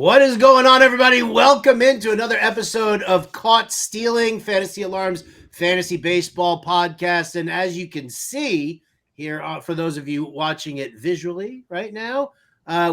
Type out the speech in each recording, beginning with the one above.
What is going on, everybody? Welcome into another episode of Caught Stealing, Fantasy Alarms Fantasy Baseball Podcast. And as you can see here, for those of you watching it visually right now,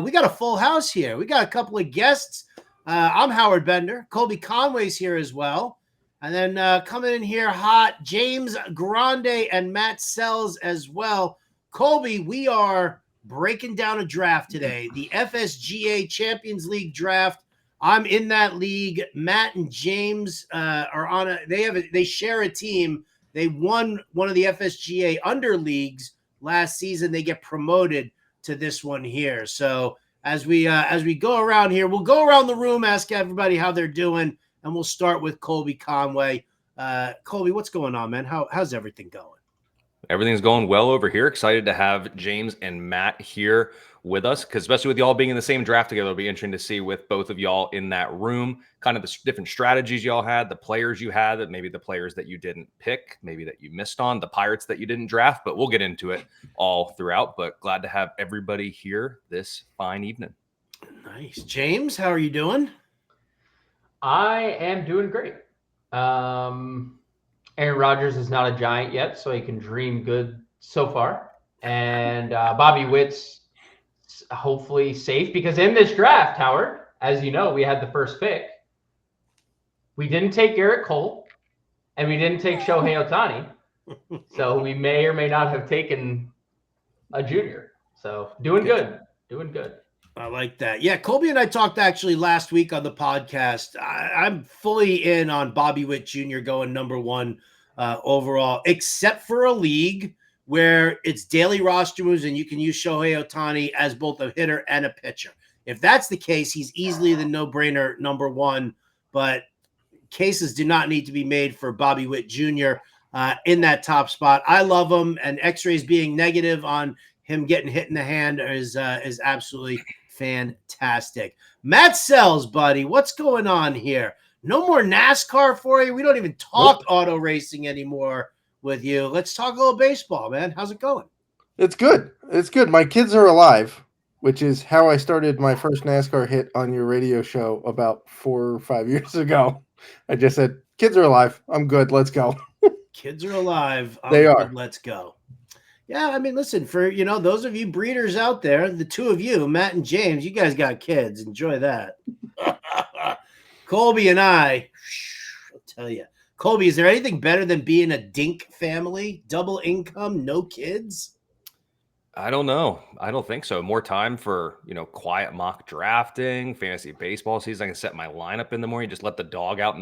we got a full house here. We got a couple of guests. I'm Howard Bender. Colby Conway's here as well. And then coming in here hot, James Grande and Matt Selz as well. Colby, we are breaking down a draft today, the FSGA Champions League Draft. I'm in that league. Matt and James are on a. They share a team. They won one of the FSGA under leagues last season. They get promoted to this one here. So as we go around here, we'll go around the room, ask everybody how they're doing, and we'll start with Colby Conway. Colby, what's going on, man? How's everything going? Everything's going well over here. Excited to have James and Matt here with us, because especially with y'all being in the same draft together, it'll be interesting to see with both of y'all in that room, kind of the different strategies y'all had, the players you had, that maybe the players that you didn't pick, maybe that you missed on, the Pirates that you didn't draft, but we'll get into it all throughout. But glad to have everybody here this fine evening. Nice. James, how are you doing? I am doing great. Aaron Rodgers is not a Giant yet, so he can dream good so far. And Bobby Witt's hopefully safe, because in this draft, Howard, as you know, we had the first pick. We didn't take Garrett Cole, and we didn't take Shohei Ohtani. So we may or may not have taken a junior. So doing good. I like that. Yeah, Colby and I talked actually last week on the podcast. I'm fully in on Bobby Witt Jr. going number one overall, except for a league where it's daily roster moves and you can use Shohei Ohtani as both a hitter and a pitcher. If that's the case, he's easily the no-brainer number one, but cases do not need to be made for Bobby Witt Jr. In that top spot. I love him, and x-rays being negative on him getting hit in the hand is absolutely fantastic. Matt Selz, buddy, what's going on here? No more NASCAR for you. We don't even talk auto racing anymore with you. Let's talk a little baseball, man. How's it going? It's good. My kids are alive, which is how I started my first NASCAR hit on your radio show about 4 or 5 years ago. I just said, kids are alive. I'm good. Let's go. Kids are alive. They are. Let's go. Yeah, I mean, listen, for, those of you breeders out there, the two of you, Matt and James, you guys got kids. Enjoy that. Colby and I'll tell you. Colby, is there anything better than being a dink family? Double income, no kids? I don't know. I don't think so. More time for, quiet mock drafting, fantasy baseball season. I can set my lineup in the morning, just let the dogs out in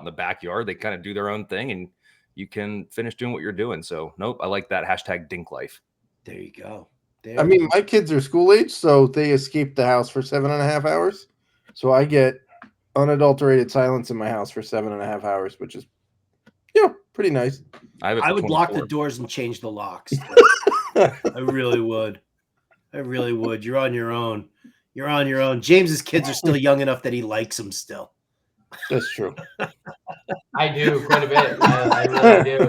the backyard. They kind of do their own thing, and you can finish doing what you're doing. So, nope, I like that hashtag dink life. There you go. My kids are school age, so they escape the house for 7.5 hours. So I get unadulterated silence in my house for 7.5 hours, which is, pretty nice. I would lock the doors and change the locks. I really would. You're on your own. James's kids are still young enough that he likes them still. That's true. I do quite a bit. I really do.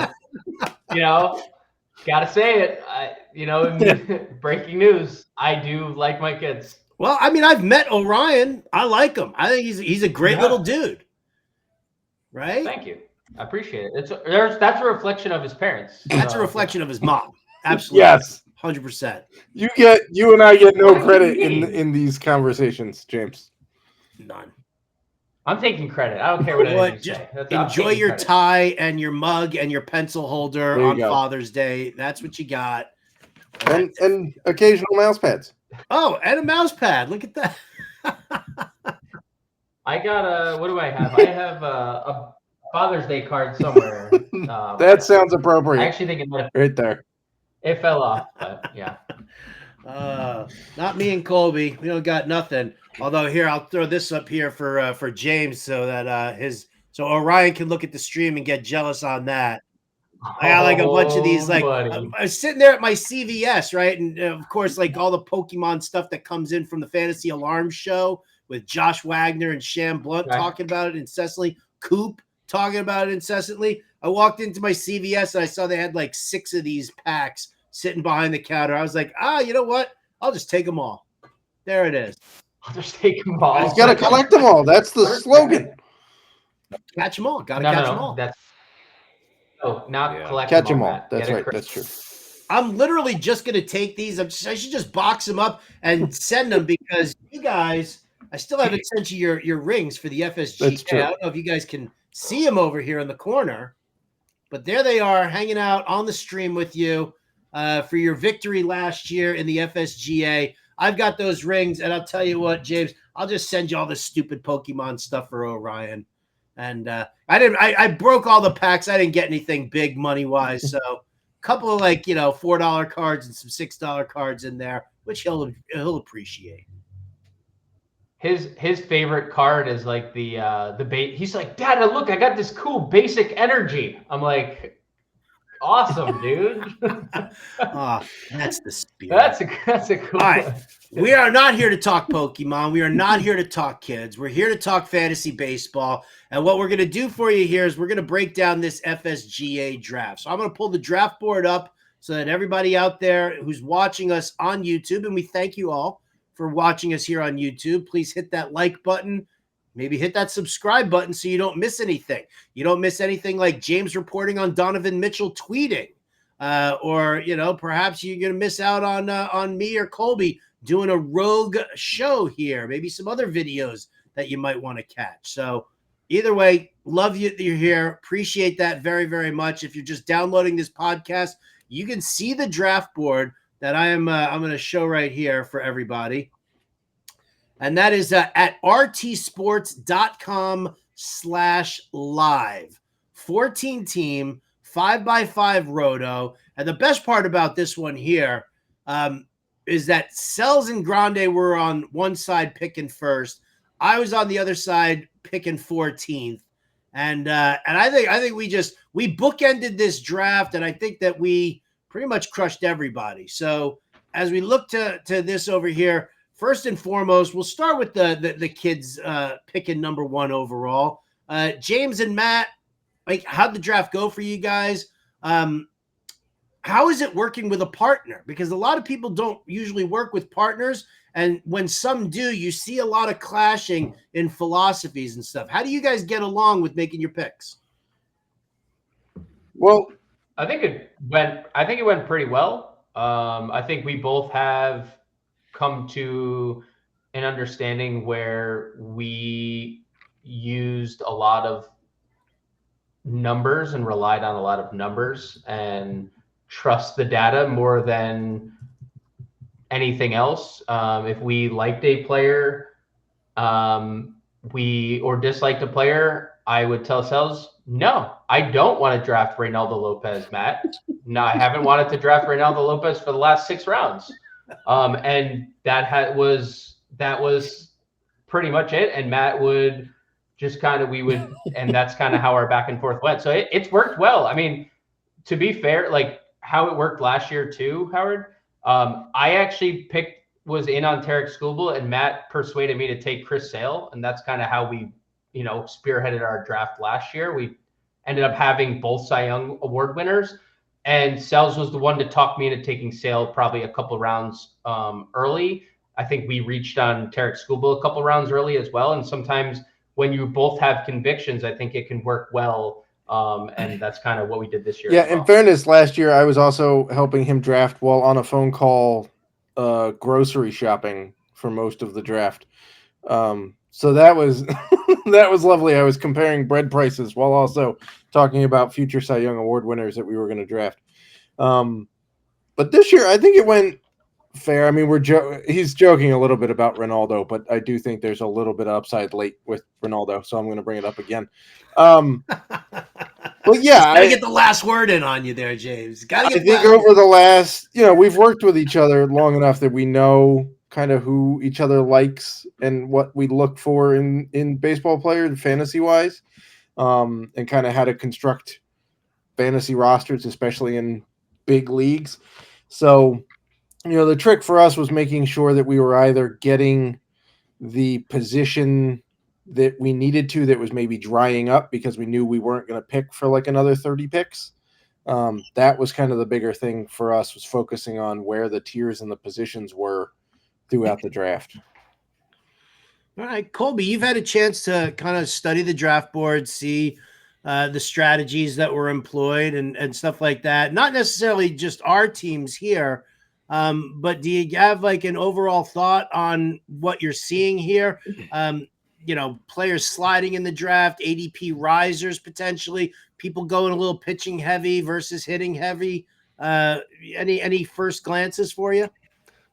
Gotta say it. Breaking news. I do like my kids. Well, I mean, I've met Orion. I like him. I think he's a great little dude. Right? Thank you. I appreciate it. That's a reflection of his parents. That's a reflection of his mom. Absolutely. Yes. 100%. You and I get no credit in these conversations, James. None. I'm taking credit. I don't care what anyone say. Enjoy your tie and your mug and your pencil holder on Father's Day. That's what you got. And occasional mouse pads. Oh, and a mouse pad. Look at that. I got what do I have? I have a Father's Day card somewhere. That sounds appropriate. I actually think it right there. It fell off, but yeah. Not me and Colby. We don't got nothing. Although here, I'll throw this up here for James so that so Orion can look at the stream and get jealous on that. I got like a bunch of these, like I was sitting there at my CVS, right? And of course, like all the Pokemon stuff that comes in from the Fantasy Alarm show with Josh Wagner and Sham Blunt talking about it incessantly. Coop talking about it incessantly. I walked into my CVS and I saw they had like 6 of these packs sitting behind the counter. I was like, you know what? I'll just take them all. There it is. I'll just take them all. He's got to collect them all. That's the slogan. Catch them all. Got to No, catch no, them all. That's not Yeah. collect Catch them them all. Matt. That's Get it right. correct. That's true. I'm literally just going to take these. I should just box them up and send them because you guys, I still haven't sent you your rings for the FSGA. That's true. I don't know if you guys can see them over here in the corner, but there they are hanging out on the stream with you for your victory last year in the FSGA. I've got those rings, and I'll tell you what, James, I'll just send you all this stupid Pokemon stuff for Orion. And I broke all the packs. I didn't get anything big money-wise, so couple of $4 cards and some $6 cards in there, which he'll appreciate. His favorite card is like the bait. He's like, Dad, look, I got this cool basic energy. I'm like, awesome, dude. That's the spirit. That's a cool All right. one. We are not here to talk Pokemon. We are not here to talk kids. We're here to talk fantasy baseball. And what we're going to do for you here is we're going to break down this FSGA draft. So I'm going to pull the draft board up so that everybody out there who's watching us on YouTube, and we thank you all for watching us here on YouTube, please hit that like button. Maybe hit that subscribe button so you don't miss anything. You don't miss anything like James reporting on Donovan Mitchell tweeting. Or perhaps you're going to miss out on me or Colby doing a rogue show here, maybe some other videos that you might want to catch. So either way, love you that you're here. Appreciate that very, very much. If you're just downloading this podcast, you can see the draft board that I'm going to show right here for everybody. And that is at rtsports.com/live. 14 team, 5x5 roto. And the best part about this one here is that Selz-Grande were on one side picking first. I was on the other side picking 14th. And I think we bookended this draft, and I think that we pretty much crushed everybody. So as we look to this over here, first and foremost, we'll start with the kids picking number one overall. James and Matt, how'd the draft go for you guys? How is it working with a partner? Because a lot of people don't usually work with partners. And when some do, you see a lot of clashing in philosophies and stuff. How do you guys get along with making your picks? Well, I think it went pretty well. I think we both have come to an understanding where we used a lot of numbers and relied on a lot of numbers and trust the data more than anything else. If we liked a player, or disliked a player, I would tell Selz, no, I don't want to draft Reynaldo Lopez, Matt. No, I haven't wanted to draft Reynaldo Lopez for the last 6 rounds. And that was pretty much it. And Matt would just and that's kind of how our back and forth went. So it's worked well. I mean, to be fair, like how it worked last year too, Howard, I actually was in on Tarek Skubal, and Matt persuaded me to take Chris Sale. And that's kind of how we, spearheaded our draft last year. We ended up having both Cy Young award winners, and Selz was the one to talk me into taking Sale probably a couple rounds early. I think we reached on Tarek Skubal a couple rounds early as well. And sometimes when you both have convictions, I think it can work well. And that's kind of what we did this year. Yeah, in fairness, last year I was also helping him draft while on a phone call grocery shopping for most of the draft. So that was that was lovely. I was comparing bread prices while also talking about future Cy Young Award winners that we were going to draft. But this year, I think it went fair. I mean, he's joking a little bit about Reynaldo, but I do think there's a little bit of upside late with Reynaldo, so I'm going to bring it up again. But yeah, gotta get the last word in on you there, James. I think over the last, we've worked with each other long enough that we know kind of who each other likes and what we look for in baseball players, fantasy wise, and kind of how to construct fantasy rosters, especially in big leagues. So, the trick for us was making sure that we were either getting the position that we needed to that was maybe drying up because we knew we weren't going to pick for like another 30 picks. That was kind of the bigger thing for us, was focusing on where the tiers and the positions were throughout the draft. All right, Colby, you've had a chance to kind of study the draft board, see the strategies that were employed and stuff like that. Not necessarily just our teams here, but do you have like an overall thought on what you're seeing here? Players sliding in the draft, ADP risers potentially, people going a little pitching heavy versus hitting heavy. Any first glances for you?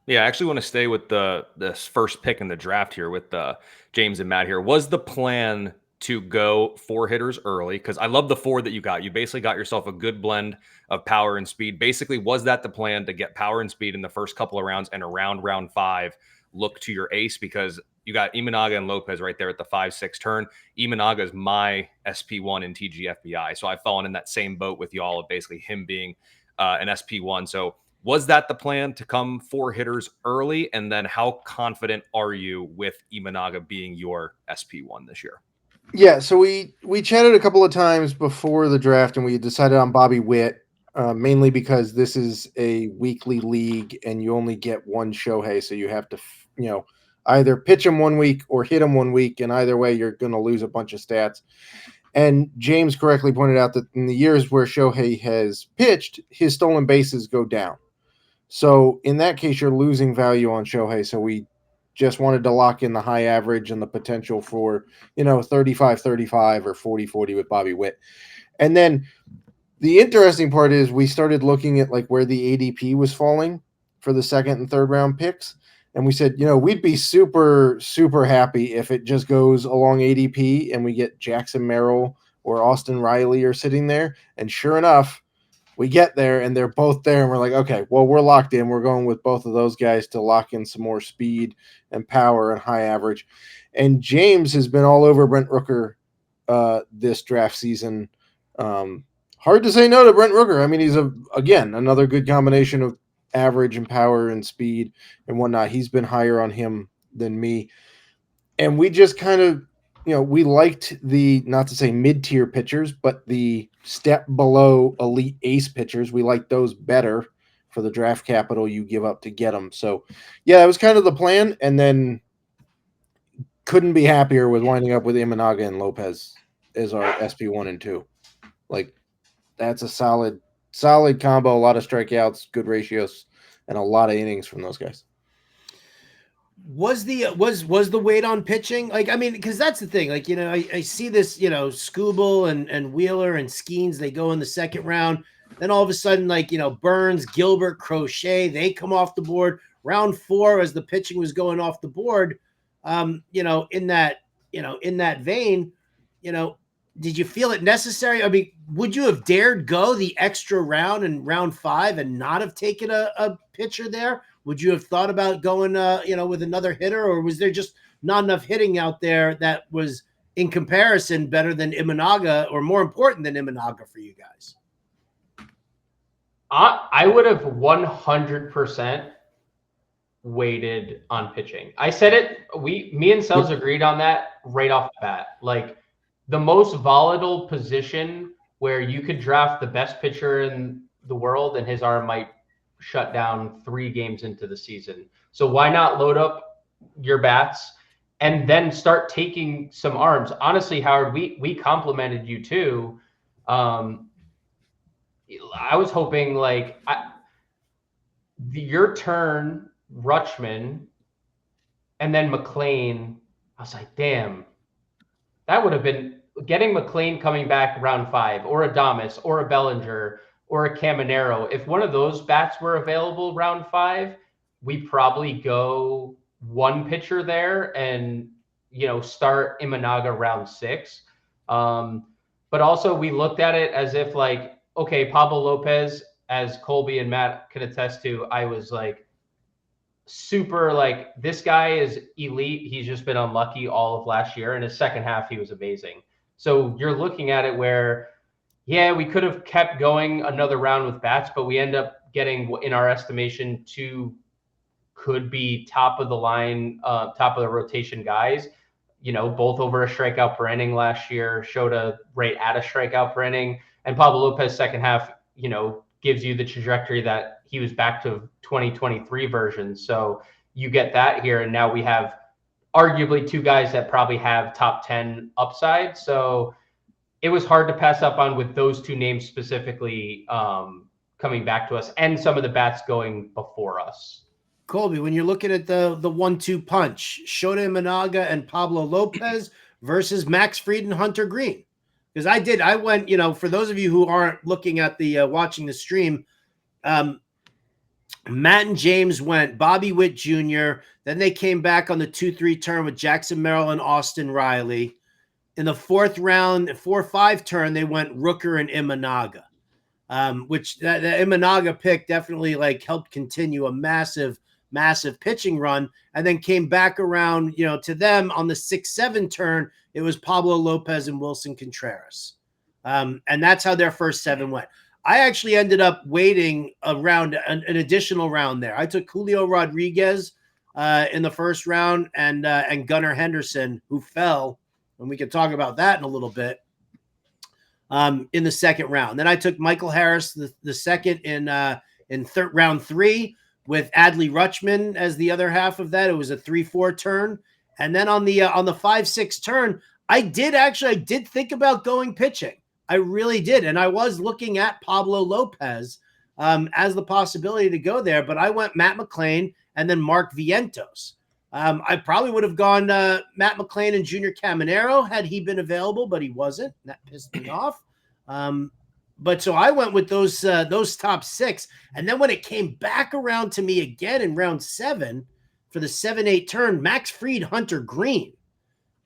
Yeah, I actually want to stay with this first pick in the draft here with James and Matt here. Was the plan to go 4 hitters early? Because I love the 4 that you got. You basically got yourself a good blend of power and speed. Basically, was that the plan to get power and speed in the first couple of rounds and around round 5, look to your ace? Because you got Imanaga and Lopez right there at the 5-6 turn. Imanaga is my SP1 in TGFBI. So I've fallen in that same boat with y'all of basically him being an SP1. So was that the plan to come 4 hitters early? And then how confident are you with Imanaga being your SP1 this year? Yeah, so we chatted a couple of times before the draft, and we decided on Bobby Witt, mainly because this is a weekly league, and you only get one Shohei, so you have to, either pitch him one week or hit him one week, and either way, you're going to lose a bunch of stats. And James correctly pointed out that in the years where Shohei has pitched, his stolen bases go down. So in that case, you're losing value on Shohei. So we just wanted to lock in the high average and the potential for, 35-35 or 40-40 with Bobby Witt. And then the interesting part is we started looking at like where the ADP was falling for the second and third round picks. And we said, we'd be super, super happy if it just goes along ADP and we get Jackson Merrill or Austin Riley are sitting there. And sure enough, we get there and they're both there and we're like, okay, well, we're locked in. We're going with both of those guys to lock in some more speed and power and high average. And James has been all over Brent Rooker this draft season. Hard to say no to Brent Rooker. I mean, he's again, another good combination of average and power and speed and whatnot. He's been higher on him than me. And we just kind of, we liked the, not to say mid-tier pitchers, but the step below elite ace pitchers. We liked those better for the draft capital you give up to get them. So, yeah, that was kind of the plan. And then couldn't be happier with winding up with Imanaga and Lopez as our SP1 and 2. Like, that's a solid combo. A lot of strikeouts, good ratios, and a lot of innings from those guys. Was the weight on pitching? Like, I mean, because that's the thing. Like, I see this, Skubal and Wheeler and Skeens, they go in the second round. Then all of a sudden, like, Burns, Gilbert, Crochet, they come off the board. Round 4, as the pitching was going off the board, in that vein, did you feel it necessary? I mean, would you have dared go the extra round in round 5 and not have taken a pitcher there? Would you have thought about going, with another hitter, or was there just not enough hitting out there that was, in comparison, better than Imanaga or more important than Imanaga for you guys? I would have 100% waited on pitching. I said it. Me and Selz agreed on that right off the bat. Like, the most volatile position where you could draft the best pitcher in the world and his arm might shut down 3 games into the season. So why not load up your bats and then start taking some arms? Honestly, Howard, we complimented you too. I was hoping your turn, Rutschman, and then McLean. I was like, damn, that would have been getting McLean coming back round 5, or Adames, or a Bellinger, or a Caminero. If one of those bats were available round 5, we probably go one pitcher there and, start Imanaga round 6. But also we looked at it as if like, okay, Pablo Lopez, as Colby and Matt can attest to, I was like super like, this guy is elite. He's just been unlucky all of last year. In his second half, he was amazing. So you're looking at it where, yeah, we could have kept going another round with bats, but we end up getting, in our estimation, 2 could be top of the line, top of the rotation guys, both over a strikeout per inning last year, showed a rate at a strikeout per inning. And Pablo Lopez second half, gives you the trajectory that he was back to 2023 version. So you get that here. And now we have arguably two guys that probably have top 10 upside. So it was hard to pass up on with those two names specifically coming back to us and some of the bats going before us. Colby, when you're looking at the 1-2 punch, Shota Imanaga and Pablo Lopez versus Max Fried and Hunter Green. Because I went, for those of you who aren't looking at the watching the stream, Matt and James went Bobby Witt Jr. Then they came back on the 2-3 turn with Jackson Merrill and Austin Riley. In the fourth round, 4-5 turn, they went Rooker and Imanaga, which the Imanaga pick definitely helped continue a massive pitching run, and then came back around, to them on the 6-7 turn. It was Pablo Lopez and Wilson Contreras. And that's how their first 7 went. I actually ended up waiting around an additional round there. I took Julio Rodriguez in the first round and Gunnar Henderson, who fell, and we can talk about that in a little bit, in the second round. Then I took Michael Harris the second in round 3 with Adley Rutschman as the other half of that. It was a 3-4 turn. And then on the 5-6 turn, I did think about going pitching. I really did. And I was looking at Pablo Lopez as the possibility to go there, but I went Matt McClain and then Mark Vientos. I probably would have gone Matt McClain and Junior Caminero had he been available, but he wasn't. That pissed me off. But so I went with those top 6. And then when it came back around to me again in round 7 for the 7-8 turn, Max Fried, Hunter Green.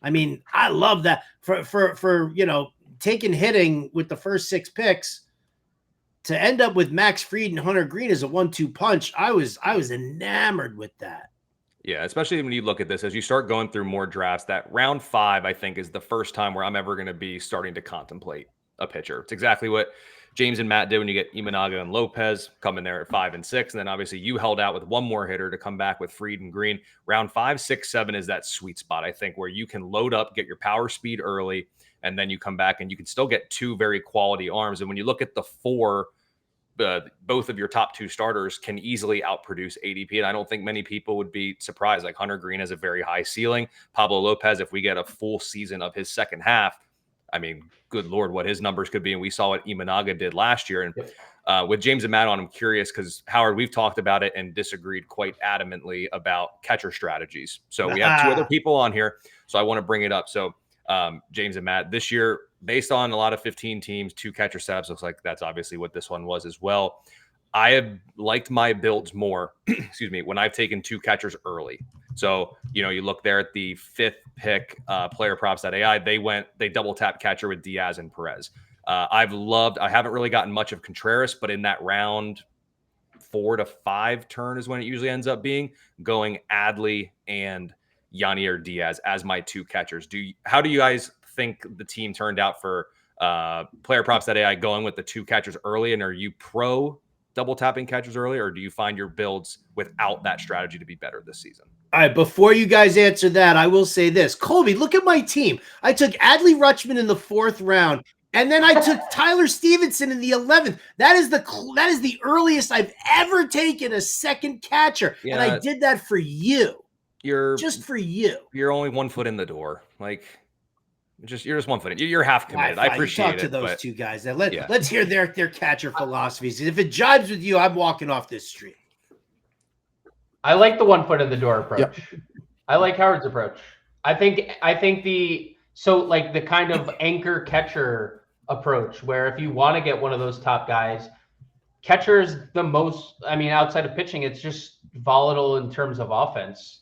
I mean, I love that for taking hitting with the first 6 picks to end up with Max Fried and Hunter Green as a 1-2 punch. I was enamored with that. Yeah, especially when you look at this, as you start going through more drafts, that round 5, I think, is the first time where I'm ever going to be starting to contemplate a pitcher. It's exactly what James and Matt did when you get Imanaga and Lopez coming there at 5 and 6. And then obviously you held out with one more hitter to come back with Fried and Green. Round 5, 6, 7 is that sweet spot, I think, where you can load up, get your power speed early, and then you come back and you can still get 2 very quality arms. And when you look at the 4, both of your top 2 starters can easily outproduce ADP. And I don't think many people would be surprised. Like Hunter Green has a very high ceiling. Pablo Lopez, if we get a full season of his second half, I mean, good Lord, what his numbers could be. And we saw what Imanaga did last year. And with James and Matt on, I'm curious because, Howard, we've talked about it and disagreed quite adamantly about catcher strategies. So we have 2 other people on here. So I want to bring it up. So James and Matt, this year, based on a lot of 15 teams, 2 catcher setups, looks like that's obviously what this one was as well. I have liked my builds more, excuse me, when I've taken 2 catchers early. So, you look there at the 5th pick, playerprops.ai, they double tap catcher with Diaz and Perez. I haven't really gotten much of Contreras, but in that round 4 to 5 turn is when it usually ends up being, going Adley and Yanier Diaz as my 2 catchers. How do you guys think the team turned out for playerprops.ai going with the 2 catchers early? And are you pro double tapping catchers early, or do you find your builds without that strategy to be better this season? All right, before you guys answer that, I will say this. Colby, look at my team. I took Adley Rutschman in the 4th round, and then I took Tyler Stevenson in the 11th. That is the earliest I've ever taken a second catcher, and I did that for you. Just for you. You're only 1 foot in the door. You're just 1 foot in. You're half committed. I appreciate it. Talk to those 2 guys. Let's hear their catcher philosophies. If it jibes with you, I'm walking off this street. I like the 1 foot in the door approach. Yep. I like Howard's approach. I think the kind of anchor catcher approach, where if you want to get one of those top guys, catcher's the most, outside of pitching, it's just volatile in terms of offense.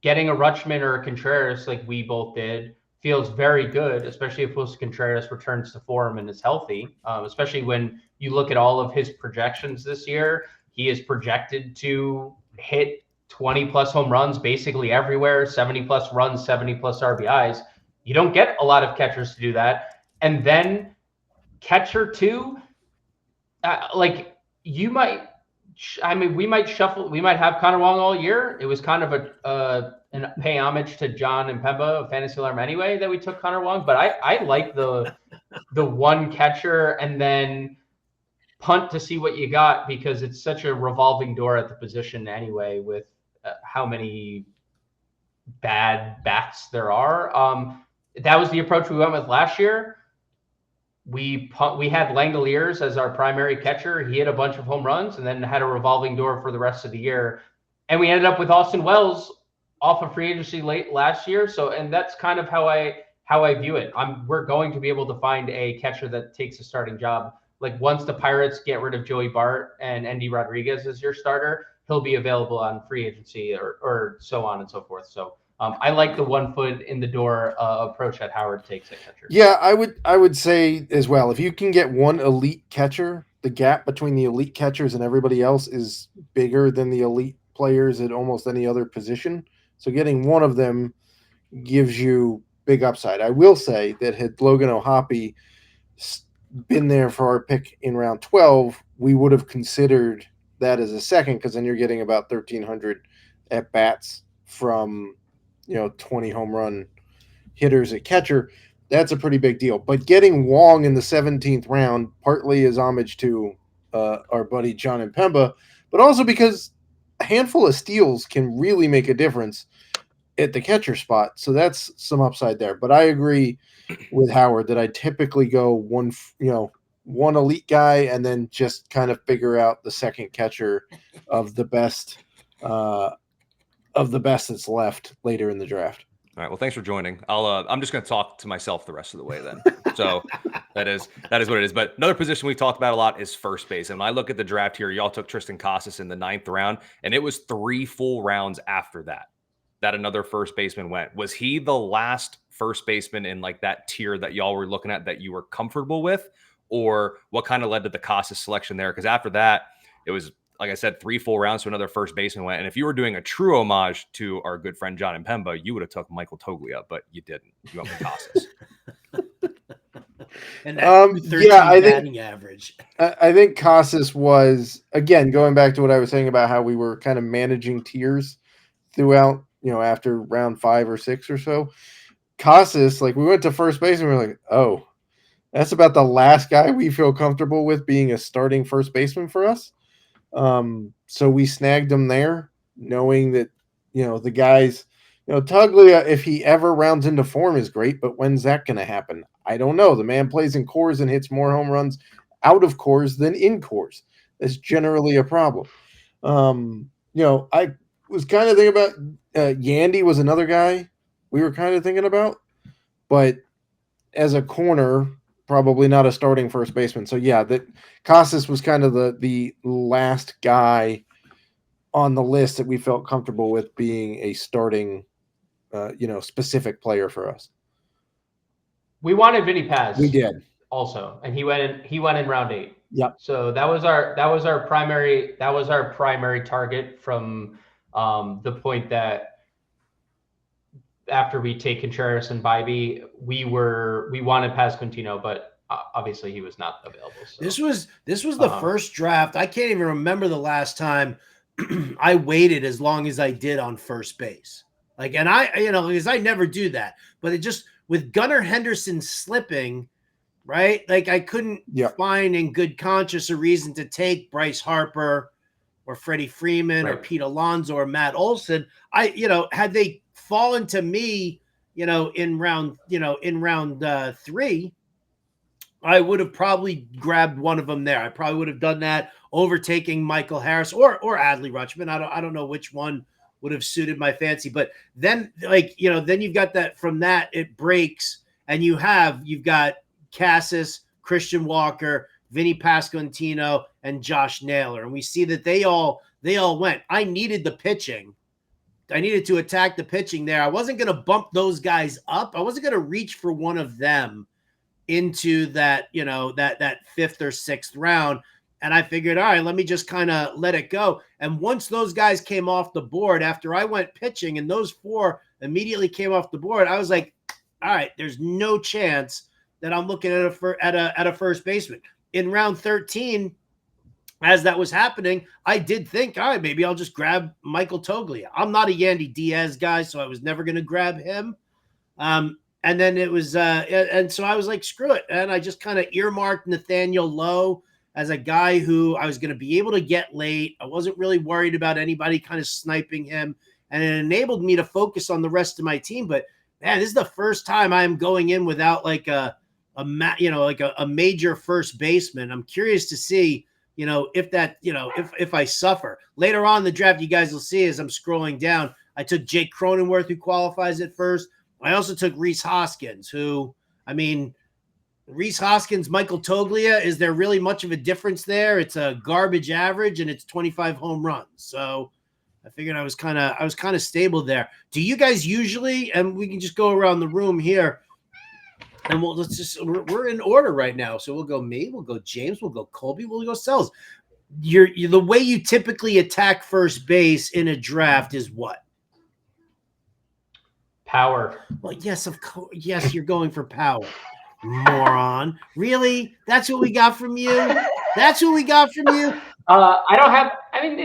Getting a Rutschman or a Contreras like we both did feels very good, especially if Wilson Contreras returns to form and is healthy, especially when you look at all of his projections this year. He is projected to hit 20-plus home runs basically everywhere, 70-plus runs, 70-plus RBIs. You don't get a lot of catchers to do that. And then catcher 2, we might shuffle. We might have Connor Wong all year. It was kind of an pay homage to John and Pemba of Fantasy Alarm anyway that we took Connor Wong. But I like the 1 catcher and then punt to see what you got, because it's such a revolving door at the position anyway, with how many bad bats there are. That was the approach we went with last year. We had Langoliers as our primary catcher. He hit a bunch of home runs and then had a revolving door for the rest of the year. And we ended up with Austin Wells off of free agency late last year. So, and that's kind of how I view it. We're going to be able to find a catcher that takes a starting job. Like once the Pirates get rid of Joey Bart and Endy Rodriguez as your starter, he'll be available on free agency or so on and so forth. So I like the 1 foot in the door approach that Howard takes at catcher. Yeah, I would say as well, if you can get one elite catcher, the gap between the elite catchers and everybody else is bigger than the elite players at almost any other position. So getting one of them gives you big upside. I will say that had Logan O'Hoppe been there for our pick in round 12, we would have considered that as a second, because then you're getting about 1,300 at bats from 20 home run hitters at catcher. That's a pretty big deal. But getting Wong in the 17th round partly is homage to our buddy John and Pemba, but also because a handful of steals can really make a difference at the catcher spot. So that's some upside there. But I agree with Howard that I typically go one elite guy and then just kind of figure out the second catcher of the best that's left later in the draft. All right. Well, thanks for joining. I'm just going to talk to myself the rest of the way then. So that is what it is. But another position we talked about a lot is first base. And when I look at the draft here, y'all took Tristan Casas in the 9th round, and it was 3 full rounds after that another first baseman went. Was he the last first baseman in like that tier that y'all were looking at that you were comfortable with, or what kind of led to the Casas selection there? Because after that, it was, like I said, 3 full rounds to another first baseman went. And if you were doing a true homage to our good friend John and Pemba, you would have took Michael Toglia, but you didn't. You went with Casas. And that 13 batting average. I think Casas was, again, going back to what I was saying about how we were kind of managing tiers throughout, after round 5 or 6 or so. Casas, like we went to first base and we were like, oh, that's about the last guy we feel comfortable with being a starting first baseman for us. So we snagged him there, knowing that, the guys, Toglia, if he ever rounds into form, is great, but when's that going to happen? I don't know. The man plays in cores and hits more home runs out of cores than in cores. That's generally a problem. I was kind of thinking about Yandy was another guy we were kind of thinking about, but as a corner, probably not a starting first baseman. So yeah, that Casas was kind of the last guy on the list that we felt comfortable with being a starting, specific player for us. We wanted Vinny Paz. We did also, and he went in round 8. Yep. So that was our primary target from the point that after we take Contreras and Bybee, we wanted Pasquantino, but obviously he was not available. So. This was the first draft. I can't even remember the last time I waited as long as I did on first base. Like, and because I never do that, but it just with Gunnar Henderson slipping, right? Like I couldn't find in good conscience a reason to take Bryce Harper or Freddie Freeman or Pete Alonso or Matt Olson. Had they fallen to me, in round 3, I would have probably grabbed one of them there. I probably would have done that, overtaking Michael Harris or Adley Rutschman. I don't know which one would have suited my fancy, but then then you've got that from that it breaks, and you've got Casas, Christian Walker, Vinny Pasquantino, and Josh Naylor, and we see that they all went. I needed the pitching. I needed to attack the pitching there. I wasn't going to bump those guys up. I wasn't going to reach for one of them into that, that 5th or 6th round. And I figured, all right, let me just kind of let it go. And once those guys came off the board, after I went pitching and those 4 immediately came off the board, I was like, all right, there's no chance that I'm looking at a first baseman. In round 13, as that was happening, I did think, all right, maybe I'll just grab Michael Toglia. I'm not a Yandy Diaz guy, so I was never going to grab him. And then it was, and so I was like, screw it. And I just kind of earmarked Nathaniel Lowe as a guy who I was going to be able to get late. I wasn't really worried about anybody kind of sniping him. and it enabled me to focus on the rest of my team. But man, this is the first time I'm going in without like a major first baseman. I'm curious to see, if that, if I suffer later on in the draft. You guys will see as I'm scrolling down, I took Jake Cronenworth, who qualifies at first. I also took Rhys Hoskins, who, Rhys Hoskins, Michael Toglia, is there really much of a difference there? It's a garbage average and it's 25 home runs. So I figured I was kind of stable there. Do you guys usually, and we can just go around the room here, and we're in order right now. So we'll go me, we'll go James, we'll go Colby, we'll go Selz. You're the way you typically attack first base in a draft is what? Power. Well, yes, of course. Yes, you're going for power. Moron. Really? That's what we got from you? That's what we got from you? I don't have, I think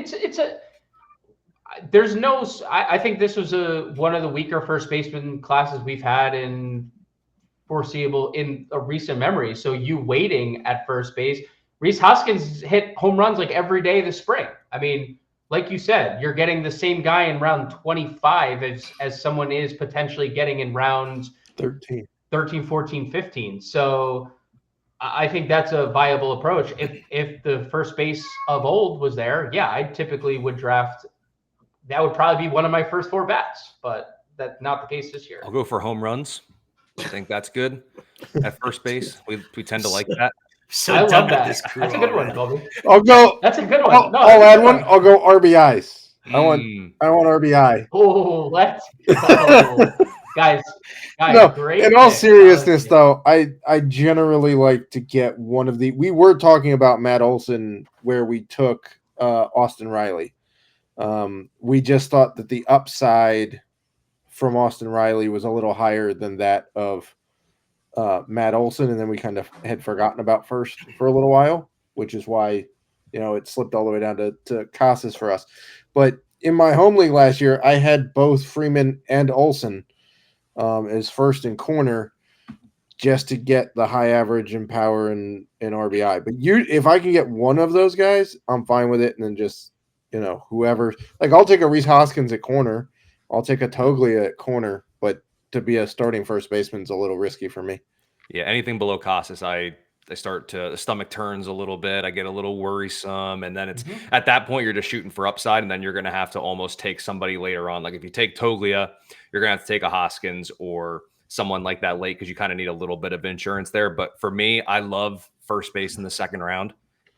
this was one of the weaker first baseman classes we've had in a recent memory. So you waiting at first base, Rhys Hoskins hit home runs like every day this spring. Like you said, you're getting the same guy in round 25 as someone is potentially getting in rounds 13, 14, 15. So I think that's a viable approach. If the first base of old was there, yeah, I typically would draft. That would probably be one of my first 4 bats, but that's not the case this year. I'll go for home runs. I think that's good at first base. We tend to like that. So I love that. This crew that's a good one, Colby. I'll go. That's a good one. I'll add one. I'll go RBIs. I want RBI. Oh, let's go. guys. No, great in all pick. seriousness, though, I generally like to get one of the. We were talking about Matt Olson where we took Austin Riley. We just thought that the upside from Austin Riley was a little higher than that of Matt Olson, and then we kind of had forgotten about first for a little while, which is why it slipped all the way down to Casas for us. But in my home league last year, I had both Freeman and Olson as first and corner, just to get the high average and power and RBI. But if I can get one of those guys, I'm fine with it. And then just whoever, like, I'll take a Rhys Hoskins at corner, I'll take a Toglia at corner, but to be a starting first baseman is a little risky for me. Yeah, anything below Casas, I start to, the stomach turns a little bit. I get a little worrisome. And then it's at that point, you're just shooting for upside. And then you're going to have to almost take somebody later on. Like if you take Toglia, you're going to have to take a Hoskins or someone like that late because you kind of need a little bit of insurance there. But for me, I love first base in the second round.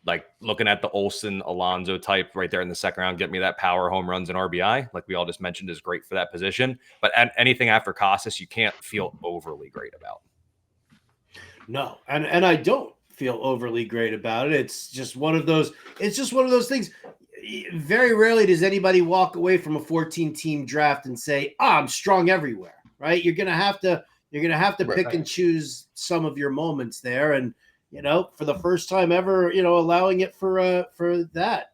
Like looking at the Olson Alonso type right there in the second round, get me that power, home runs, and RBI, like we all just mentioned, is great for that position. But anything after Casas, you can't feel overly great about. No, and I don't feel overly great about it. It's just one of those. It's just one of those things. Very rarely does anybody walk away from a 14-team draft and say, I'm strong everywhere. Right? You're gonna have to pick and choose some of your moments there, and for the first time ever, allowing it for that,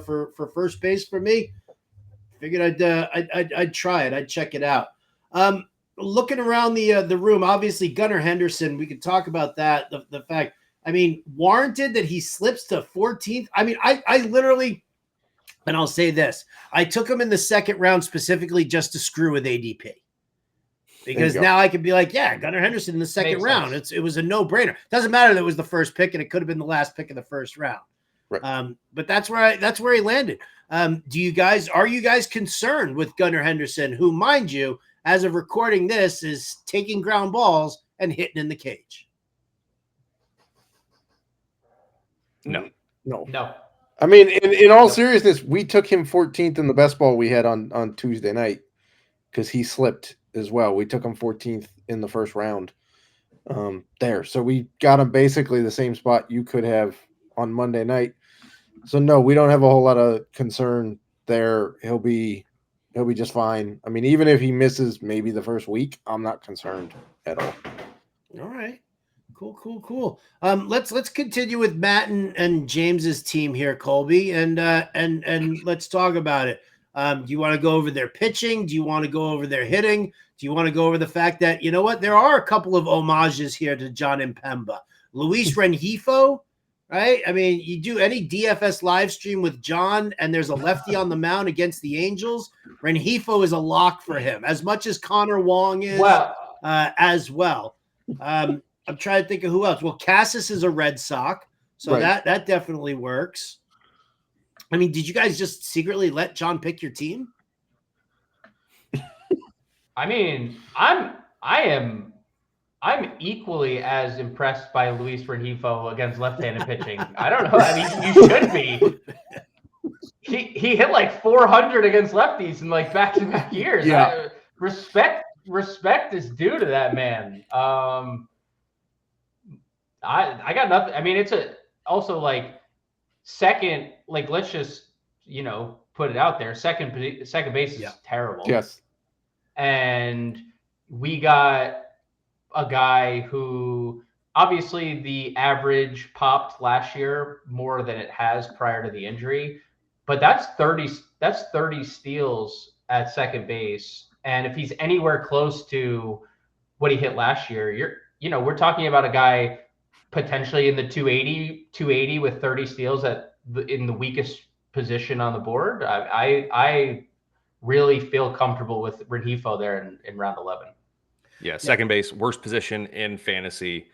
for first base for me, figured I'd try it. I'd check it out. Looking around the room, obviously Gunnar Henderson, we could talk about that. The fact, warranted that he slips to 14th. I literally, and I'll say this, I took him in the second round specifically just to screw with ADP. Because now I could be like, yeah, Gunnar Henderson in the second round. It was a no-brainer. Doesn't matter that it was the first pick and it could have been the last pick of the first round. Right. But that's where he landed. Are you guys concerned with Gunnar Henderson, who, mind you, as of recording this, is taking ground balls and hitting in the cage? No. In all seriousness, we took him 14th in the best ball we had on Tuesday night because he slipped as well. We took him 14th in the first round there. So we got him basically the same spot you could have on Monday night. So no, we don't have a whole lot of concern there. He'll be just fine. Even if he misses maybe the first week, I'm not concerned at all. All right. Cool. Let's continue with Matt and James's team here, Colby, and let's talk about it. Do you want to go over their pitching? Do you want to go over their hitting? Do you want to go over the fact that, there are a couple of homages here to John Impemba? Luis Rengifo right? I mean, you do any DFS live stream with John, and there's a lefty on the mound against the Angels. Rengifo is a lock for him, as much as Connor Wong is as well. I'm trying to think of who else. Well, Cassis is a Red Sox, so Right. that definitely works. I mean, did you guys just secretly let John pick your team? I mean, I'm equally as impressed by Luis Rengifo against left-handed pitching. I don't know. I mean, you should be. He hit like 400 against lefties in like back-to-back years. Yeah. Respect is due to that man. I got nothing. I mean, it's also like second. Like, let's just put it out there. Second base is terrible. Yes. And we got a guy who obviously the average popped last year more than it has prior to the injury, but that's 30 steals at second base. And if he's anywhere close to what he hit last year, we're talking about a guy potentially in the 280 with 30 steals in the weakest position on the board. I really feel comfortable with Rengifo there in round 11. Yeah, second base, worst position in fantasy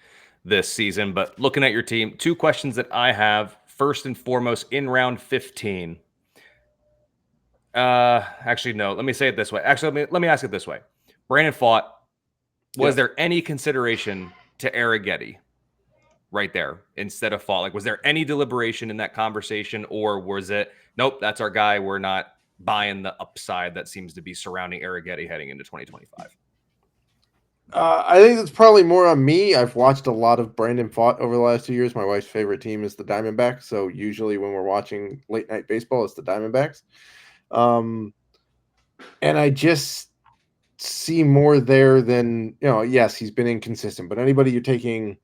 this season. But looking at your team, two questions that I have. First and foremost, in round 15. Actually, no. Let me say it this way. Actually, let me ask it this way. Brandon Pfaadt, was there any consideration to Arrighetti right there instead of Pfaadt? Like, was there any deliberation in that conversation, or was it, nope, that's our guy, we're not buying the upside that seems to be surrounding Arrighetti heading into 2025? I think it's probably more on me. I've watched a lot of Brandon Pfaadt over the last 2 years. My wife's favorite team is the Diamondbacks, so usually when we're watching late night baseball, it's the Diamondbacks. And I just see more there than, yes, he's been inconsistent, but anybody you're taking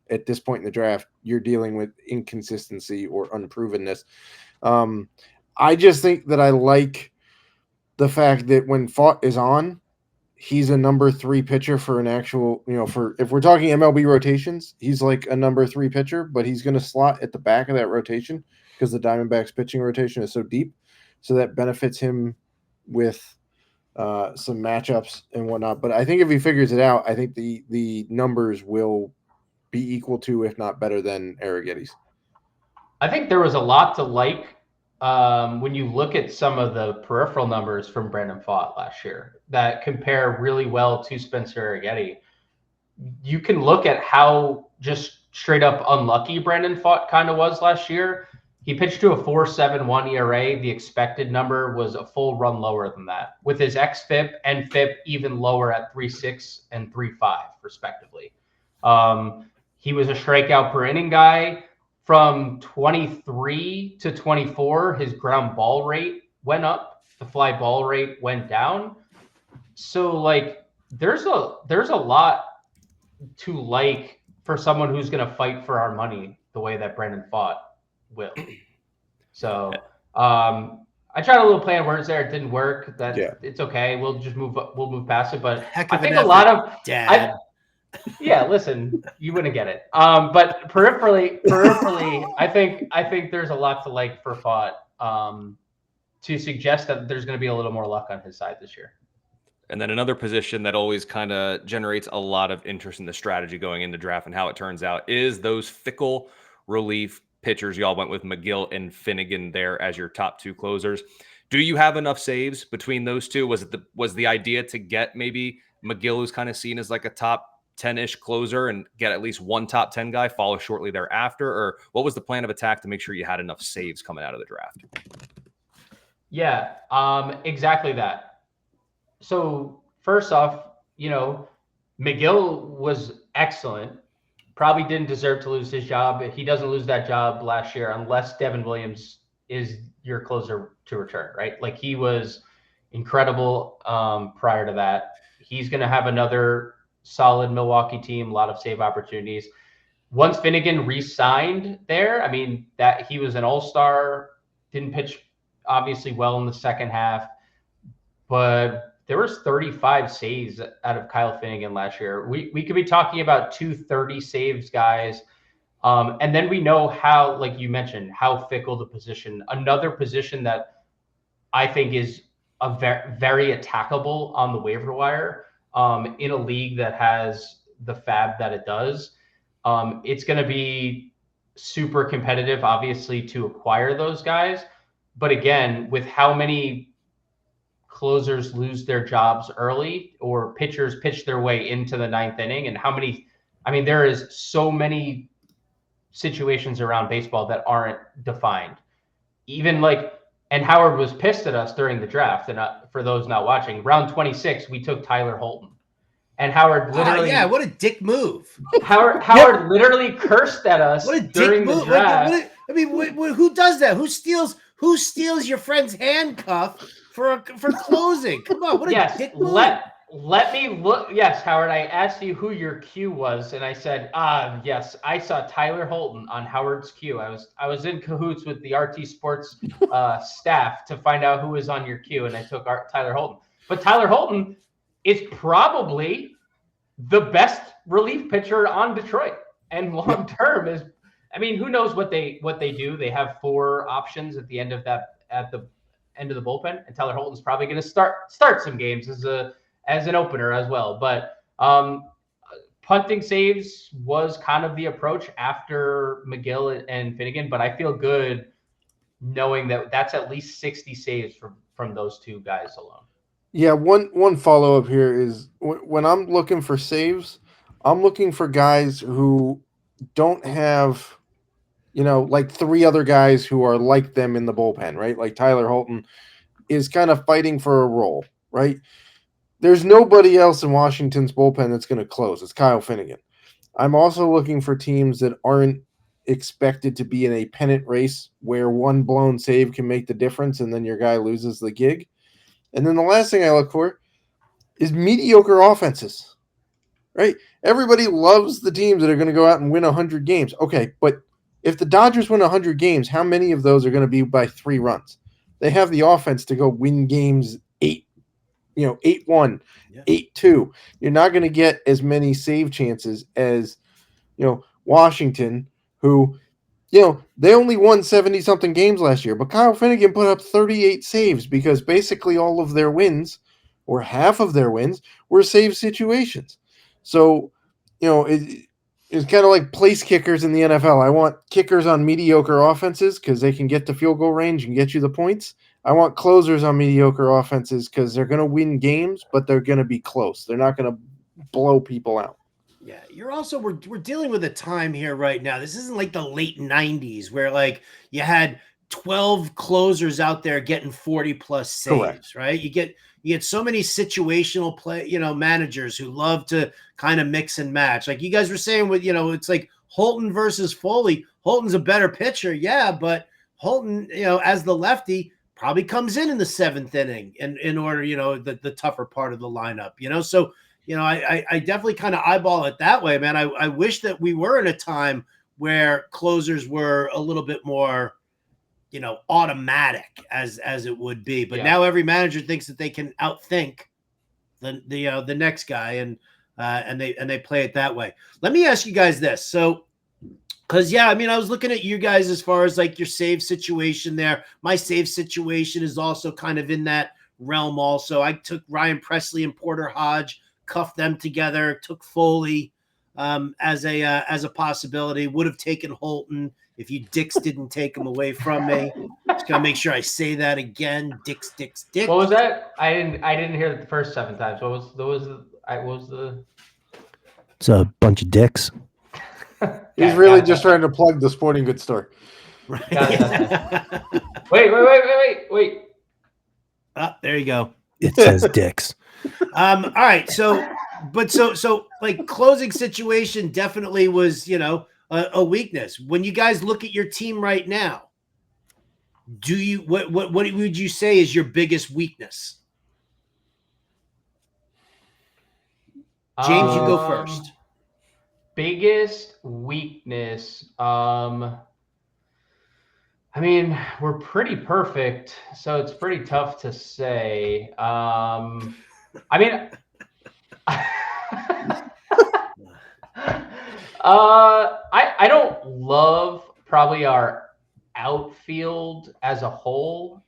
at this point in the draft, you're dealing with inconsistency or unprovenness. I just think that I like the fact that when Pfaadt is on, he's a number 3 pitcher for an actual, if we're talking MLB rotations, he's like a number 3 pitcher, but he's going to slot at the back of that rotation because the Diamondbacks pitching rotation is so deep. So that benefits him with some matchups and whatnot. But I think if he figures it out, I think the numbers will be equal to, if not better than, Arrighetti's. I think there was a lot to like when you look at some of the peripheral numbers from Brandon Pfaadt last year that compare really well to Spencer Arrighetti. You can look at how just straight up unlucky Brandon Pfaadt kind of was last year. He pitched to a 4.71 ERA. The expected number was a full run lower than that, with his xFIP and FIP even lower at 3.6 and 3.5 respectively. He was a strikeout per inning guy. From 23 to 24, his ground ball rate went up. The fly ball rate went down. So, like, there's a lot to like for someone who's going to fight for our money the way that Brandon Pfaadt will. So, I tried a little play on words there. It didn't work. It's okay. We'll move past it. But I think a lot of Dad. Yeah, listen, you wouldn't get it. But peripherally, I think there's a lot to like for Pfaadt to suggest that there's going to be a little more luck on his side this year. And then another position that always kind of generates a lot of interest in the strategy going into draft and how it turns out is those fickle relief pitchers. Y'all went with McGill and Finnegan there as your top 2 closers. Do you have enough saves between those two? Was the idea to get maybe McGill, who's kind of seen as like a top 10-ish closer, and get at least one top 10 guy, follow shortly thereafter? Or what was the plan of attack to make sure you had enough saves coming out of the draft? Yeah, exactly that. So first off, McGill was excellent. Probably didn't deserve to lose his job. He doesn't lose that job last year unless Devin Williams is your closer to return, right? Like, he was incredible prior to that. He's going to have another solid Milwaukee team, a lot of save opportunities. Once Finnegan re-signed there, I mean, that he was an all-star, didn't pitch obviously well in the second half, but there was 35 saves out of Kyle Finnegan last year. We could be talking about 2 30 saves guys And then we know how, like you mentioned, how fickle the position. Another position that I think is a very attackable on the waiver wire in a league that has the fab that it does. It's going to be super competitive, obviously, to acquire those guys. But again, with how many closers lose their jobs early or pitchers pitch their way into the ninth inning, and how many, I mean, there is so many situations around baseball that aren't defined. Even like, and Howard was pissed at us during the draft. And for those not watching, round 26, we took Tyler Holton. And Howard literally, what a dick move. Howard literally cursed at us What a dick during move. the draft. Who does that? Who steals your friend's handcuff for closing? Come on, what a dick move. Let me look. Yes, Howard, I asked you who your queue was, and I said, yes, I saw Tyler Holton on Howard's queue. I was in cahoots with the RT Sports staff to find out who was on your queue, and I took Tyler Holton. But Tyler Holton is probably the best relief pitcher on Detroit, and long term is. I mean, who knows what they do? They have 4 options at the end of the end of the bullpen, and Tyler Holton's probably going to start some games as an opener as well. But punting saves was kind of the approach after McGill and Finnegan, but I feel good knowing that that's at least 60 saves from those 2 guys alone. Yeah, one follow-up here is when I'm looking for saves, I'm looking for guys who don't have, like 3 other guys who are like them in the bullpen, right? Like Tyler Holton is kind of fighting for a role, right? There's nobody else in Washington's bullpen that's going to close. It's Kyle Finnegan. I'm also looking for teams that aren't expected to be in a pennant race where one blown save can make the difference and then your guy loses the gig. And then the last thing I look for is mediocre offenses, right? Everybody loves the teams that are going to go out and win 100 games. Okay, but if the Dodgers win 100 games, how many of those are going to be by 3 runs? They have the offense to go win games 8-1, 8-2. You're not going to get as many save chances as, Washington, who, they only won 70-something games last year. But Kyle Finnegan put up 38 saves because basically all of their wins, or half of their wins, were save situations. So, it's kind of like place kickers in the NFL. I want kickers on mediocre offenses because they can get to field goal range and get you the points. I want closers on mediocre offenses because they're going to win games, but they're going to be close. They're not going to blow people out. Yeah, we're dealing with a time here right now. This isn't like the late 90s where like you had 12 closers out there getting 40 plus saves. Correct. Right? You get so many situational managers who love to kind of mix and match. Like you guys were saying with, it's like Holton versus Foley. Holton's a better pitcher, yeah, but Holton, as the lefty, probably comes in the 7th inning in order, the tougher part of the lineup, So, I definitely kind of eyeball it that way, man. I wish that we were in a time where closers were a little bit more, automatic as it would be. But now every manager thinks that they can outthink the next guy and they play it that way. Let me ask you guys this. So, because, I was looking at you guys as far as like your save situation there. My save situation is also kind of in that realm also. I took Ryan Presley and Porter Hodge, cuffed them together, took Foley as a possibility. Would have taken Holton if you dicks didn't take him away from me. Just gotta make sure I say that again. Dicks. What was that? I didn't hear it the first 7 times. What was the? It's a bunch of dicks. He's really just trying to plug the sporting goods store. Right. Wait. There you go. It says dicks. All right. So like closing situation definitely was, a weakness. When you guys look at your team right now, what would you say is your biggest weakness? James, you go first. Biggest weakness. We're pretty perfect, so it's pretty tough to say. I don't love probably our outfield as a whole.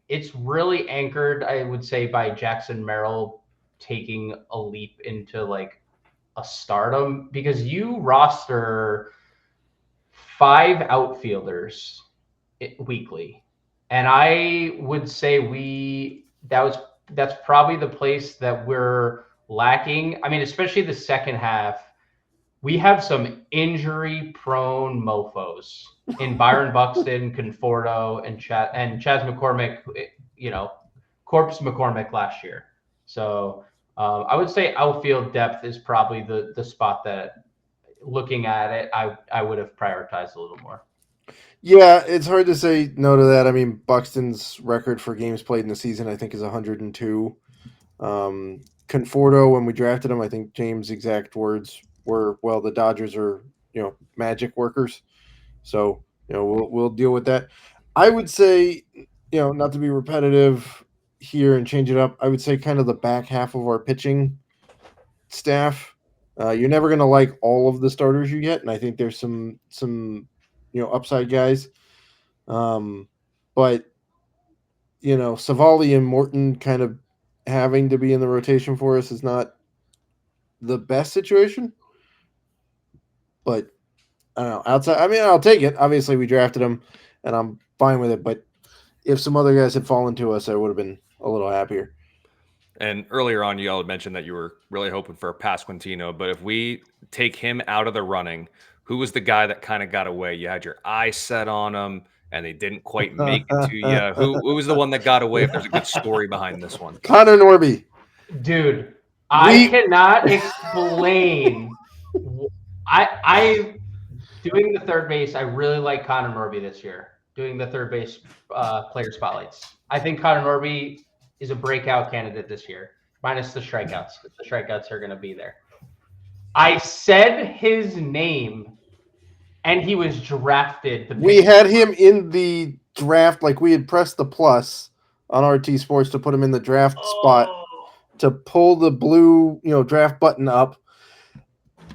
It's really anchored, I would say, by Jackson Merrill taking a leap into like a stardom, because you roster 5 outfielders weekly, and I would say that's probably the place that we're lacking. I mean, especially the second half. We have some injury-prone mofo's in Byron Buxton, Conforto, and Chaz McCormick. Corpse McCormick last year. So I would say outfield depth is probably the spot that, looking at it, I would have prioritized a little more. Yeah, it's hard to say no to that. I mean, Buxton's record for games played in the season, I think, is 102. Conforto, when we drafted him, I think James' exact words were, "Well, the Dodgers are, magic workers." So, we'll deal with that. I would say, not to be repetitive here and change it up, I would say kind of the back half of our pitching staff. You're never going to like all of the starters you get, and I think there's some upside guys. But Savali and Morton kind of having to be in the rotation for us is not the best situation. But I don't know. Outside, I mean, I'll take it. Obviously, we drafted him, and I'm fine with it. But if some other guys had fallen to us, I would have been a little happier. And earlier on, you all had mentioned that you were really hoping for a Pasquantino. But if we take him out of the running, who was the guy that kind of got away? You had your eye set on him, and they didn't quite make it to you. Who was the one that got away, if there's a good story behind this one? Connor Norby. Dude, I cannot explain. I doing the third base, I really like Connor Norby this year, doing the third base player spotlights. I think Connor Norby is a breakout candidate this year, minus the strikeouts. The strikeouts are going to be there. I said his name, and he was drafted. We had him in the draft, like we had pressed the plus on RT Sports to put him in the draft spot to pull the blue, draft button up.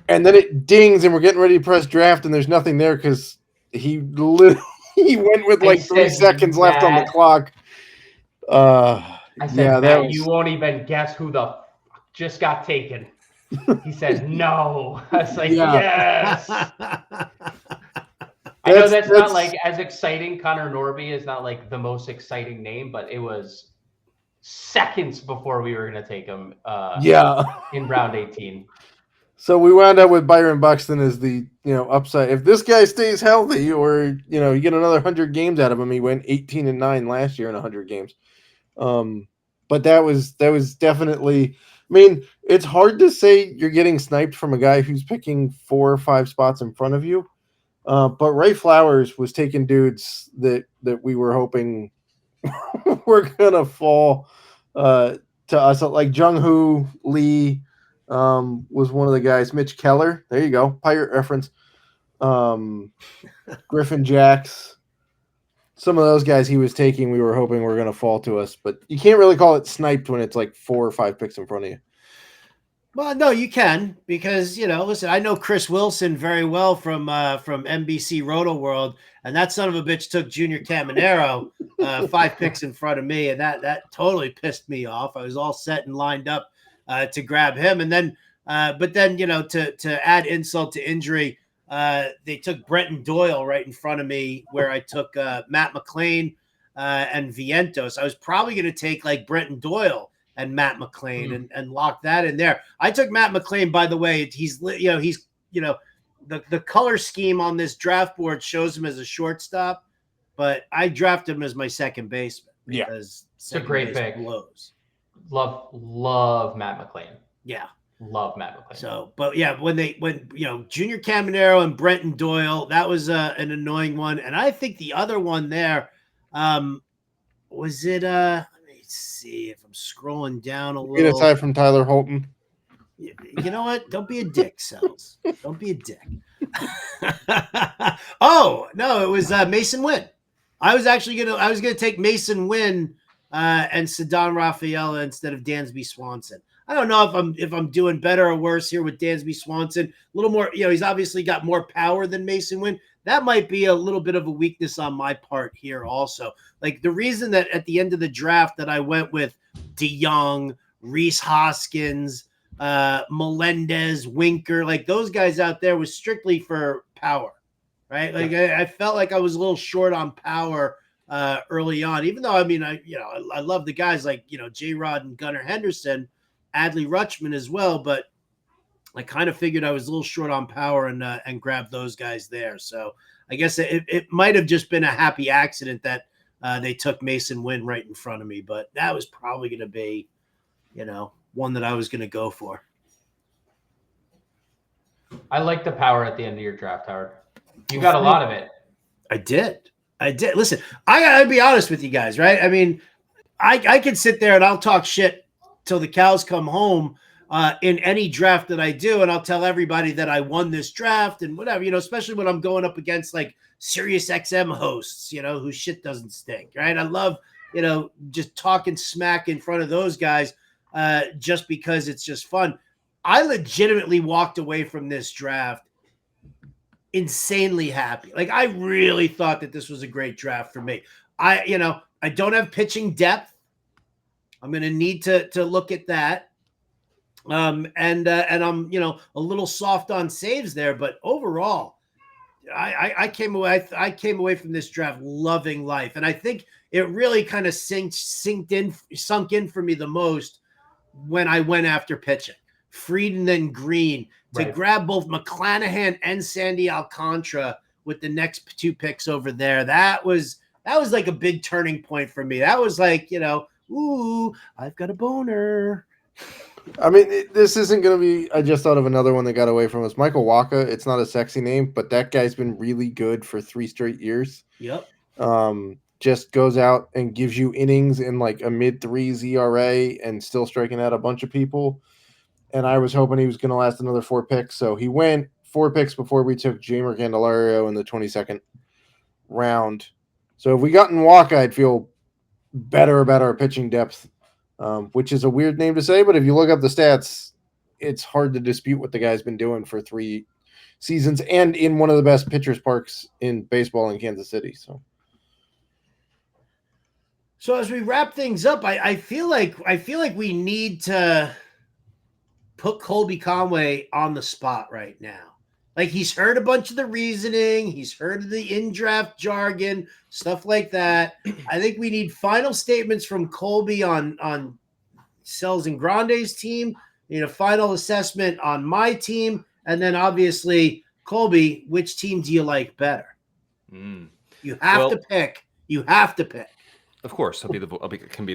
And then it dings, and we're getting ready to press draft, and there's nothing there because he went with like 3 seconds left on the clock. I said, Matt, you won't even guess who the just got taken. He said, no. I was like, yes. I know that's not like as exciting. Connor Norby is not like the most exciting name, but it was seconds before we were going to take him in round 18. So we wound up with Byron Buxton as the, upside. If this guy stays healthy, or, you get another 100 games out of him, he went 18-9 last year in 100 games. But that was definitely, I mean, it's hard to say you're getting sniped from a guy who's picking 4 or 5 spots in front of you. But Ray Flowers was taking dudes that we were hoping were going to fall to us. Like Jung-Hoo Lee was one of the guys. Mitch Keller. There you go. Pirate reference. Griffin Jacks. Some of those guys he was taking, we were hoping were going to fall to us. But you can't really call it sniped when it's like 4 or 5 picks in front of you. Well, no, you can, because, listen, I know Chris Wilson very well from NBC Roto World, and that son of a bitch took Junior Caminero 5 picks in front of me, and that totally pissed me off. I was all set and lined up to grab him, and then, to add insult to injury, they took Brenton Doyle right in front of me, where I took Matt McClain and Vientos. I was probably going to take like Brenton Doyle and Matt McClain and lock that in there. I took Matt McClain, by the way. He's the color scheme on this draft board shows him as a shortstop, but I drafted him as my second baseman because it's a great pick. Blows. Love Matt McClain. Yeah. Love Matt McClain. So, but yeah, when Junior Caminero and Brenton Doyle, that was an annoying one. And I think the other one there, was it, see if I'm scrolling down a little. Aside from Tyler Holton. You know what? Don't be a dick, Selz. Don't be a dick. Oh, no, it was Mason Wynn. I was gonna take Mason Wynn and Ceddanne Rafaela instead of Dansby Swanson. I don't know if I'm doing better or worse here with Dansby Swanson. A little more, he's obviously got more power than Mason Wynn. That might be a little bit of a weakness on my part here also. Like the reason that at the end of the draft that I went with DeYoung, Reese Hoskins, Melendez, Winker, like those guys out there was strictly for power, right? Like I felt like I was a little short on power early on, even though, I mean, I love the guys like, J-Rod and Gunnar Henderson, Adley Rutschman as well, but I kind of figured I was a little short on power and grabbed those guys there. So I guess it might have just been a happy accident that they took Mason Wynn right in front of me, but that was probably going to be, one that I was going to go for. I like the power at the end of your draft, Howard. You got a lot of it. I did. Listen, I gotta be honest with you guys, right? I mean, I can sit there and I'll talk shit till the cows come home in any draft that I do, and I'll tell everybody that I won this draft and whatever, especially when I'm going up against like Sirius XM hosts, whose shit doesn't stink, right? I love, just talking smack in front of those guys just because it's just fun. I legitimately walked away from this draft insanely happy. Like I really thought that this was a great draft for me. I don't have pitching depth. I'm going to need to look at that. And I'm, a little soft on saves there, but overall, I came away from this draft loving life. And I think it really kind of sunk in for me the most when I went after pitching. Frieden and Green to grab both McClanahan and Sandy Alcantara with the next two picks over there. That was like a big turning point for me. That was like, ooh, I've got a boner. I mean, this isn't going to be – I just thought of another one that got away from us. Michael Waka, it's not a sexy name, but that guy's been really good for 3 straight years. Yep. Just goes out and gives you innings in like a mid-3s ERA and still striking out a bunch of people. And I was hoping he was going to last another 4 picks. So he went 4 picks before we took Jamer Candelario in the 22nd round. So if we got in Waka, I'd feel better about our pitching depth, which is a weird name to say. But if you look up the stats, it's hard to dispute what the guy's been doing for 3 seasons and in one of the best pitchers parks in baseball in Kansas City. So as we wrap things up, I feel like we need to put Colby Conway on the spot right now. Like he's heard a bunch of the reasoning. He's heard of the in-draft jargon, stuff like that. I think we need final statements from Colby on Selz-Grande's team. We need a final assessment on my team. And then obviously, Colby, which team do you like better? You have to pick. You have to pick. Of course, can be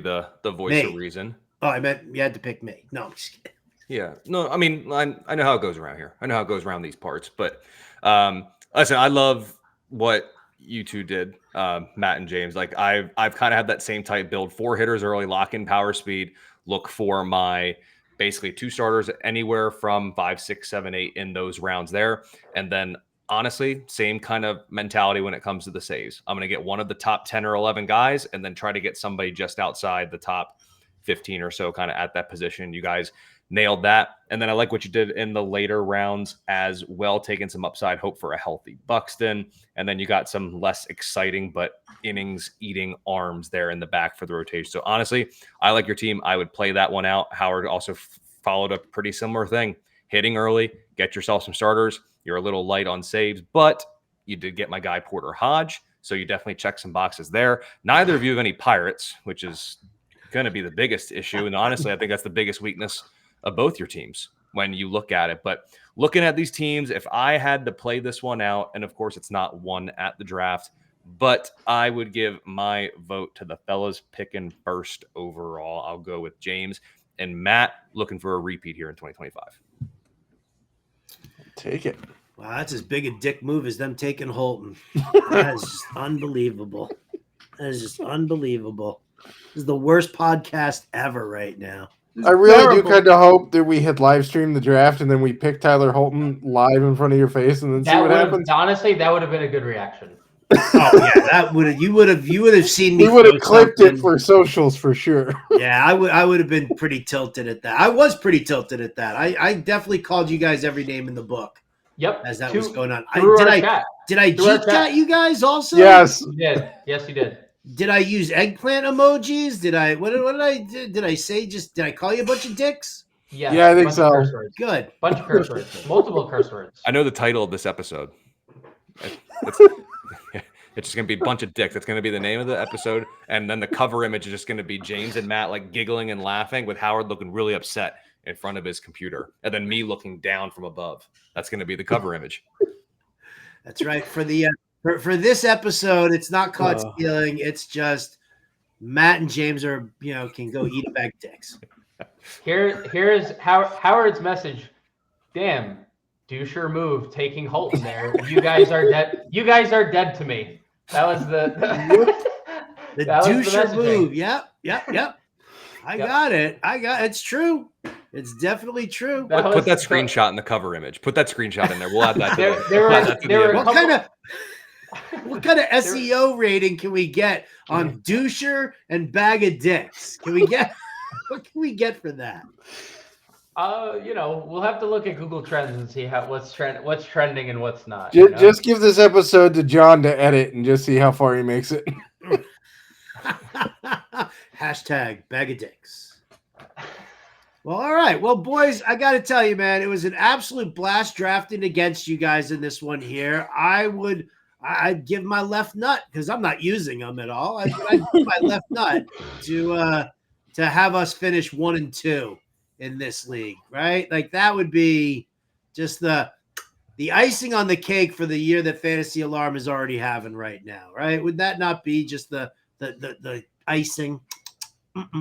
the voice of reason. Oh, I meant you had to pick me. No, I'm just kidding. Yeah. No, I mean, I know how it goes around here. I know how it goes around these parts. But listen, I love what you two did, Matt and James. Like I've kind of had that same type build. 4 hitters early, lock in power speed. Look for my basically 2 starters anywhere from 5, 6, 7, 8 in those rounds there. And then honestly, same kind of mentality when it comes to the saves. I'm going to get one of the top 10 or 11 guys and then try to get somebody just outside the top 15 or so kind of at that position. You guys nailed that. And then I like what you did in the later rounds as well, taking some upside, hope for a healthy Buxton. And then you got some less exciting but innings eating arms there in the back for the rotation. So honestly, I like your team. I would play that one out. Howard also followed a pretty similar thing. Hitting early, get yourself some starters. You're a little light on saves, but you did get my guy Porter Hodge. So you definitely check some boxes there. Neither of you have any Pirates, which is going to be the biggest issue. And honestly, I think that's the biggest weakness of both your teams when you look at it. But looking at these teams, if I had to play this one out, and of course it's not one at the draft, but I would give my vote to the fellas picking first overall. I'll go with James and Matt, looking for a repeat here in 2025. Take it. Wow, that's as big a dick move as them taking Holton. That is just unbelievable. That is just unbelievable. This is the worst podcast ever right now. I really do kind of hope that we had live streamed the draft and then we picked Tyler Holton live in front of your face and then see what happens. Honestly, that would have been a good reaction. Oh yeah, that would you would have seen me. We would have throw clipped it something. for socials for sure. Yeah, I would have been pretty tilted at that. I was pretty tilted at that. I definitely called you guys every name in the book Yep. as that was going on. Through Did our I chat. cheat chat you guys also? Yes. You did. Yes, you did. Did I use eggplant emojis? Did I what did I do? Did I say did I call you a bunch of dicks? Yes, Yeah, I think bunch so. Of curse words. Good. Bunch of curse words. Multiple curse words. I know the title of this episode. It's just going to be a bunch of dicks. That's going to be the name of the episode. And then the cover image is just going to be James and Matt like giggling and laughing with Howard looking really upset in front of his computer. And then me looking down from above. That's going to be the cover image. That's right. For the for this episode, it's not caught stealing. It's just Matt and James are, can go eat a bag of dicks. Here's Howard's message. Damn, doucher move taking Holton there. You guys are dead. You guys are dead to me. That was the doucher move. Yep. I got it. It's true. It's definitely true. Put that screenshot in the cover image. Put that screenshot in there. We'll add that to What kind of SEO rating can we get on doucher and bag of dicks? What can we get for that? We'll have to look at Google Trends and see what's trending and what's not. Just give this episode to John to edit and just see how far he makes it. Hashtag bag of dicks. Well, all right. Well, boys, I got to tell you, man, it was an absolute blast drafting against you guys in this one here. I'd give my left nut because I'm not using them at all. I'd give my left nut to have us finish 1-2 in this league, right? Like that would be just the icing on the cake for the year that Fantasy Alarm is already having right now, right? Would that not be just the icing?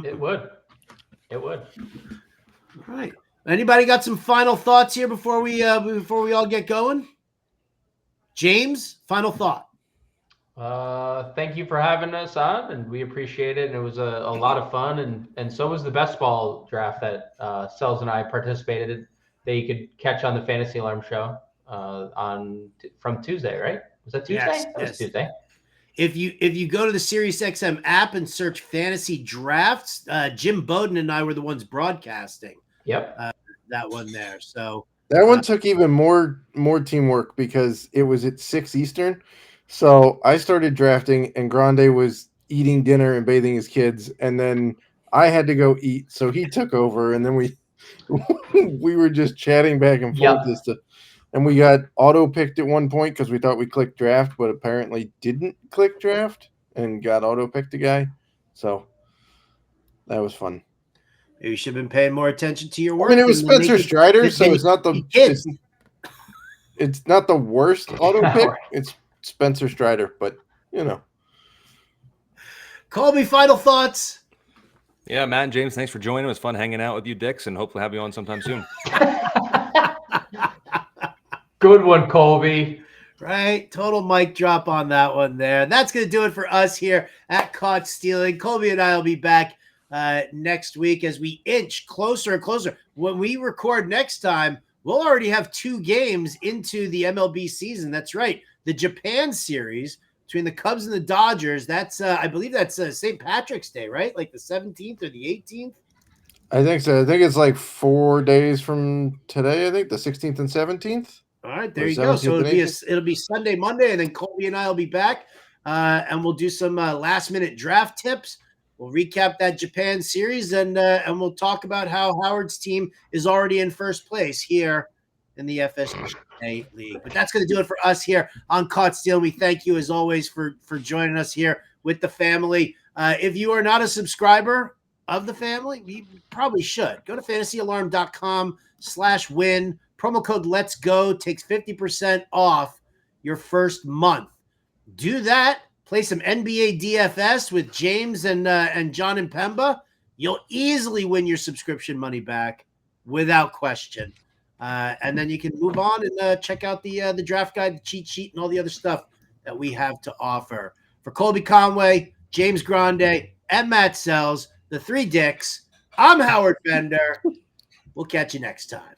It would. All right. Anybody got some final thoughts here before we all get going? James, final thought. Thank you for having us on, and we appreciate it. And it was a lot of fun, and so was the best ball draft that Selz and I participated in that you could catch on the Fantasy Alarm show from Tuesday, right? Was that Tuesday? Yes, that was Tuesday. If you go to the SiriusXM app and search Fantasy Drafts, Jim Bowden and I were the ones broadcasting. Yep. That one there. So that one took even more teamwork because it was at 6 Eastern. So I started drafting and Grande was eating dinner and bathing his kids, and then I had to go eat. So he took over, and then we were just chatting back and forth and we got auto picked at one point because we thought we clicked draft, but apparently didn't click draft and got auto picked a guy. So that was fun. Maybe you should have been paying more attention to your work. I mean, it was Spencer Strider, so it's not the it's not the worst auto pick. It's Spencer Strider, but Colby, final thoughts. Yeah, Matt and James, thanks for joining. It was fun hanging out with you, dicks, and hopefully have you on sometime soon. Good one, Colby. Right? Total mic drop on that one there. That's going to do it for us here at Caught Stealing. Colby and I will be back next week as we inch closer and closer. When we record next time, we'll already have 2 games into the MLB season. That's right. The Japan series between the Cubs and the Dodgers. That's I believe that's St. Patrick's Day, right? Like the 17th or the 18th? I think so. I think it's like 4 days from today. I think the 16th and 17th. All right, there you go. So it'll be Sunday, Monday, and then Colby and I will be back, and we'll do some last-minute draft tips. We'll recap that Japan series, and we'll talk about how Howard's team is already in first place here in the FSGA League. But that's going to do it for us here on Caught Stealing. We thank you, as always, for joining us here with the family. If you are not a subscriber of the family, you probably should. Go to fantasyalarm.com/win. Promo code Let's Go takes 50% off your first month. Do that. Play some NBA DFS with James and John and Pemba. You'll easily win your subscription money back without question. And then you can move on and check out the draft guide, the cheat sheet, and all the other stuff that we have to offer. For Colby Conway, James Grande, and Matt Selz, the 3 dicks, I'm Howard Bender. We'll catch you next time.